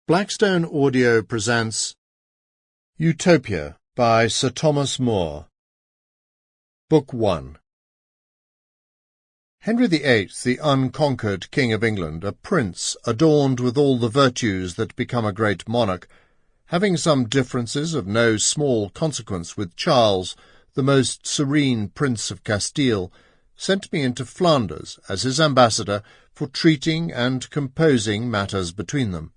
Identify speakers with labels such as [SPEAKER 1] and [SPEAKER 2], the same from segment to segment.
[SPEAKER 1] Blackstone Audio presents Utopia by Sir Thomas More. Book 1. Henry VIII, the unconquered King of England, a prince adorned with all the virtues that become a great monarch, having some differences of no small consequence with Charles, the most serene Prince of Castile, sent me into Flanders as his ambassador for treating and composing matters between them.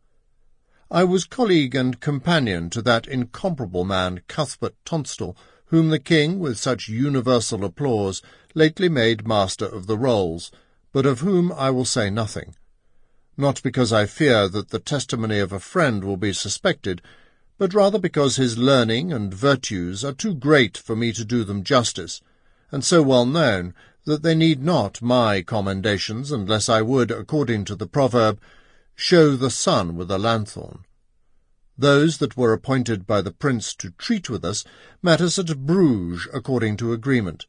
[SPEAKER 1] I was colleague and companion to that incomparable man Cuthbert Tunstall, whom the king, with such universal applause, lately made master of the rolls, but of whom I will say nothing. Not because I fear that the testimony of a friend will be suspected, but rather because his learning and virtues are too great for me to do them justice, and so well known that they need not my commendations unless I would, according to the proverb, show the sun with a lanthorn. Those that were appointed by the prince to treat with us met us at Bruges according to agreement.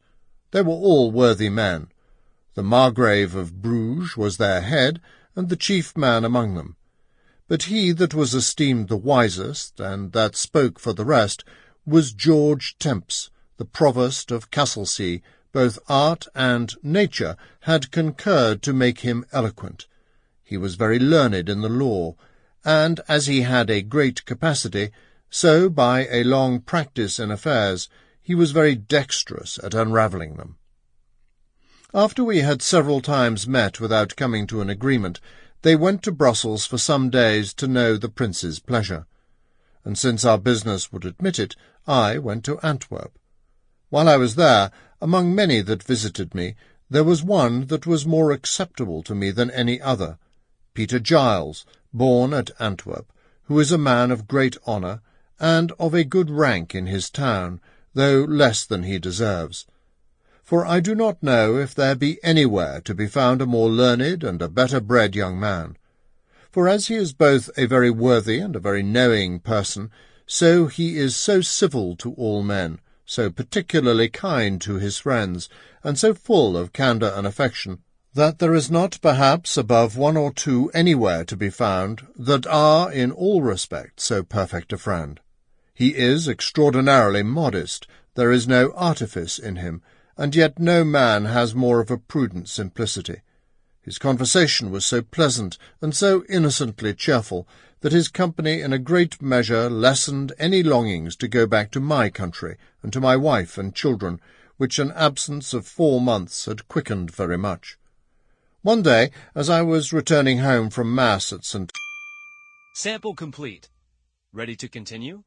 [SPEAKER 1] They were all worthy men. The Margrave of Bruges was their head, and the chief man among them. But he that was esteemed the wisest, and that spoke for the rest, was George Temps, the provost of Castlesea. Both art and nature had concurred to make him eloquent. He was very learned in the law, and as he had a great capacity, so by a long practice in affairs he was very dexterous at unravelling them. After we had several times met without coming to an agreement, they went to Brussels for some days to know the prince's pleasure, and since our business would admit it, I went to Antwerp. While I was there, among many that visited me, there was one that was more acceptable to me than any other, Peter Giles, born at Antwerp, who is a man of great honour, and of a good rank in his town, though less than he deserves. For I do not know if there be anywhere to be found a more learned and a better bred young man. For as he is both a very worthy and a very knowing person, so he is so civil to all men, so particularly kind to his friends, and so full of candour and affection, that there is not perhaps above one or two anywhere to be found that are in all respects so perfect a friend. He is extraordinarily modest, there is no artifice in him, and yet no man has more of a prudent simplicity. His conversation was so pleasant and so innocently cheerful that his company in a great measure lessened any longings to go back to my country and to my wife and children, which an absence of 4 months had quickened very much. One day, as I was returning home from Mass at St.
[SPEAKER 2] Sample complete. Ready to continue?